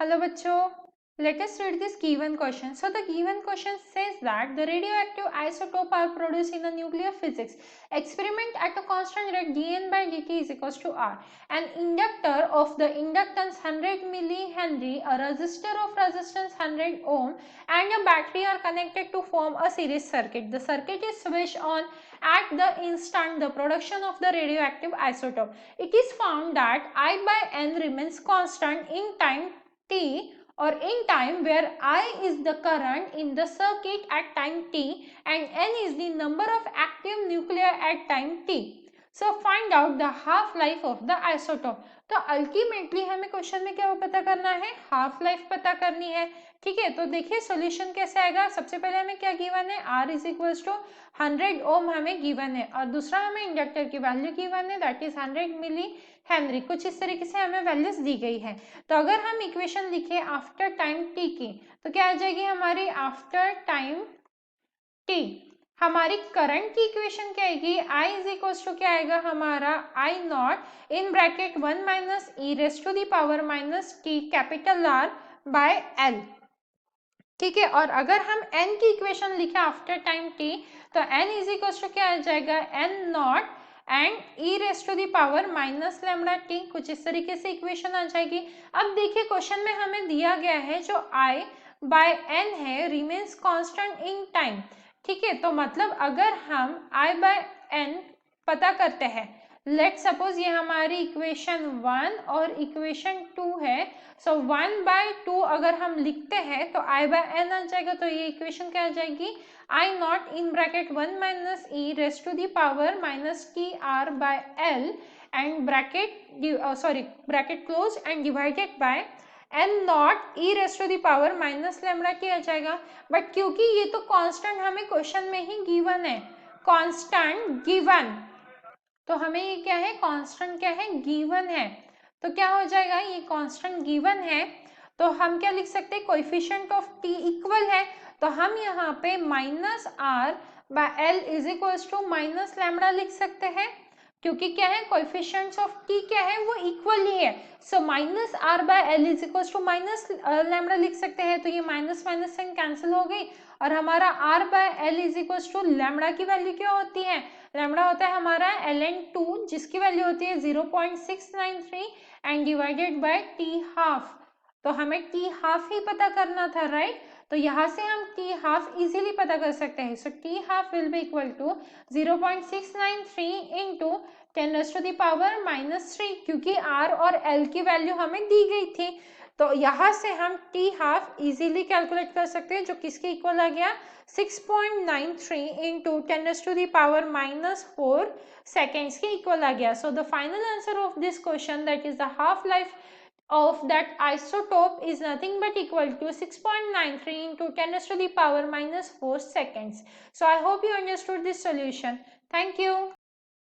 Hello बच्चों, let us read this given question. So the given question says that the radioactive isotope are produced in the nuclear physics experiment at a constant rate dN by dt is equals to R. An inductor of the inductance 100 millihenry, a resistor of resistance 100 ohm and a battery are connected to form a series circuit. The circuit is switched on at the instant the production of the radioactive isotope. It is found that I by N remains constant in time t or in time where I is the current in the circuit at time t and N is the number of active nuclei at time t. So find out the half life of the isotope. तो ultimately हमें question में क्या पता करना है, half life पता करनी है. ठीक है, तो देखिए सॉल्यूशन कैसे आएगा. सबसे पहले हमें क्या गिवन है, R इज इक्वल्स टू 100 ओम हमें गिवन है और दूसरा हमें इंडक्टर की वैल्यू गिवन है दैट इज 100 मिली हेनरी. कुछ इस तरीके से हमें वैल्यूज दी गई है. तो अगर हम इक्वेशन लिखे आफ्टर टाइम टी की तो क्या आ जाएगी हमारी आफ्टर टाइम टी. हमारी करंट की इक्वेशन क्या आएगी, I इज इक्वल टू क्या आएगा हमारा I naught in bracket 1 minus E raise to the power minus t capital R by L. ठीक है, और अगर हम n की इक्वेशन लिखे आफ्टर टाइम t तो n इज इक्वल टू क्या आ जाएगा n naught and e raise to the power minus lambda t. कुछ इस तरीके से इक्वेशन आ जाएगी. अब देखिए क्वेश्चन में हमें दिया गया है जो I बाय n है रिमेन्स कांस्टेंट इन टाइम. ठीक है, तो मतलब अगर हम I बाय n पता करते हैं, लेट सपोज ये हमारी इक्वेशन 1 और इक्वेशन 2 है. सो 1 बाय 2 अगर हम लिखते हैं तो I बाय n आ जाएगा. तो ये इक्वेशन क्या आ जाएगी, I naught in bracket 1 minus E raise to the power minus T R by L and bracket close and divided by n naught E raise to the power minus lambda T आ जाएगा. But क्योंकि ये तो constant हमें question में ही given है, constant given, तो हमें ये क्या है, कांस्टेंट क्या है, गिवन है. तो क्या हो जाएगा, ये कांस्टेंट गिवन है तो हम क्या लिख सकते हैं, कोएफिशिएंट ऑफ टी इक्वल है तो हम यहाँ पे minus R by L is equal to minus lambda लिख सकते हैं. क्योंकि क्या है, कोएफिशिएंट्स ऑफ टी क्या है, वो इक्वल ही है. So minus R by L is equal to minus lambda लिख सकते हैं. तो ये माइनस माइनस साइन कैंसिल हो गई और हमारा R by L is equal to lambda की वैल्यू क्या होती है, लैम्डा होता है हमारा ln2 जिसकी वैल्यू होती है 0.693 and divided bye T half. तो हमें टी हाफ ही पता करना था, राइट. तो यहाँ से हम टी हाफ इजीली पता कर सकते हैं. So T half will be equal to 0.693 into 10 raise to the power minus 3 क्योंकि आर और एल की वैल्यू हमें दी गई थी. तो यहाँ से हम टी हाफ इजीली कैलकुलेट कर सकते हैं जो किसके इक्वल आ गया, 6.93 into 10 raise to the power minus 4 seconds के इक्वल आ गया. So the final answer of this question that is the half life of that isotope is nothing but equal to 6.93 into 10 raised to the power minus 4 seconds. So I hope you understood this solution. Thank you.